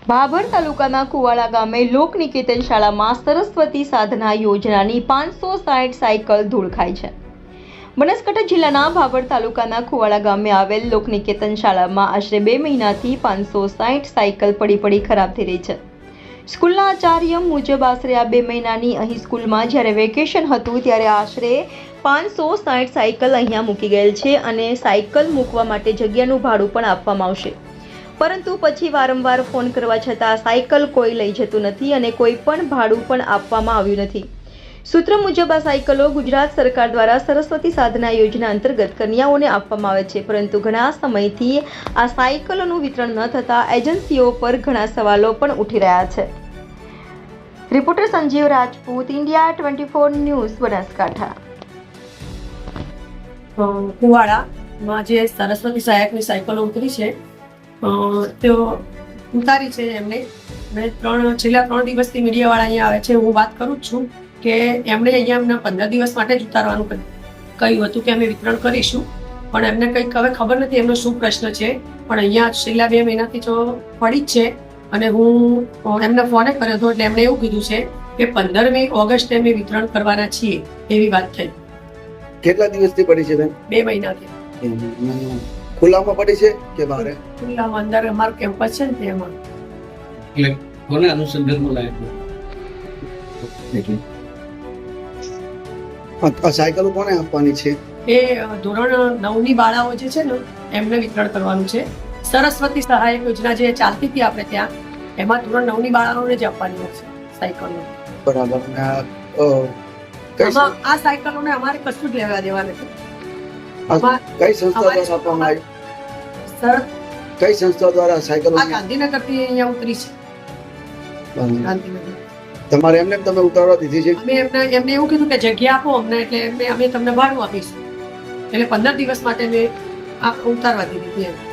ભાભર તાલુકાના કુવાડા ગામે લોકનિકેતન શાળામાં સરસ્વતી સાધના યોજનાની 560 સાયકલ ધૂળ ખાઈ છે। બનાસકાંઠા જિલ્લાના ભાભર તાલુકાના કુવાડા ગામે આવેલ લોકનિકેતન શાળામાં આશરે 2 મહિનાથી 560 સાયકલ પડી ખરાબ થઈ રહી છે। સ્કૂલના આચાર્ય મુજબ આશરે આ 2 મહિનાની અહીં સ્કૂલમાં જ્યારે વેકેશન હતું ત્યારે આશરે 560 સાયકલ અહીંયા મૂકી ગયેલ છે અને સાયકલ મૂકવા માટે જગ્યાનું ભાડું પણ આપવામાં આવશે, પરંતુ પછી વારંવાર ફોન કરવા છતાં સાયકલ કોઈ લઈ જતું નથી અને કોઈ પણ ભાડું પણ આપવામાં આવ્યું નથી। સૂત્ર મુજબ આ સાયકલો ગુજરાત સરકાર દ્વારા સરસ્વતી સાધના યોજના અંતર્ગત કન્યાઓને આપવામાં આવે છે, પરંતુ ઘણા સમયથી આ સાયકલોનું વિતરણ ન થતાં એજન્સીઓ પર ઘણા સવાલો પણ ઉઠી રહ્યા છે। Reporter Sanjeev Rajput, India 24 news, Banaskantha. કુવાડામાં જે સરસ્વતી સહાયકની સાયકલો ઉતરી છે તે ઉતારી છે એમને છેલ્લા 3 દિવસથી મીડિયાવાળા અહીંયા આવે છે। હું વાત કરું જ છું કે એમણે અહીંયા એમના 15 દિવસ માટે જ ઉતારવાનું કહ્યું હતું કે અમે વિતરણ કરીશું, પણ એમને કંઈક હવે ખબર નથી એમનો શું પ્રશ્ન છે, પણ અહીંયા છેલ્લા 2 મહિનાથી તો પડી જ છે અને હું એમને ફોને કર્યો હતો એટલે એમણે એવું કીધું છે કે 15મી ઓગસ્ટે અમે વિતરણ કરવાના છીએ એવી વાત થઈ। કેટલા દિવસથી પડી છે બેન? 2 મહિનાથી। ખુલ્લામાં પડી છે કે બહાર? ખુલ્લામાં અંદર અમારું કેમ્પસ છે ને તેમાં। એટલે કોને અનુસંધાનમાં લાગ્યું? આ સાયકલો કોને આપવાની છે? એ ધોરણ 9ની બાળાઓ જે છે ને એમને વિતરણ કરવાનું છે। સરસ્વતી સહાયક યોજના જે ચાલતી હતી આપણે ત્યાં, એમાં ધોરણ 9ની બાળાઓને જ આપવાની હોય છે સાયકલો। બરાબર। આ સાયકલોને અમારે કશું જ લેવા દેવા નથી। કઈ સંસ્થા દ્વારા આપવામાં આવી? સર, કઈ સંસ્થા દ્વારા સાયકલો? આ ગાંધીનગરથી અહીંયા ઉતરી છે। ગાંધીનગર તમારે એમને તમે ઉતારવા દીધી છે? અમે એમને એવું કીધું કે જગ્યા આપો અમને, એટલે અમે તમને ભાડું આપીશું, એટલે 15 દિવસ માટે મેં આ ઉતારવા દીધી હતી।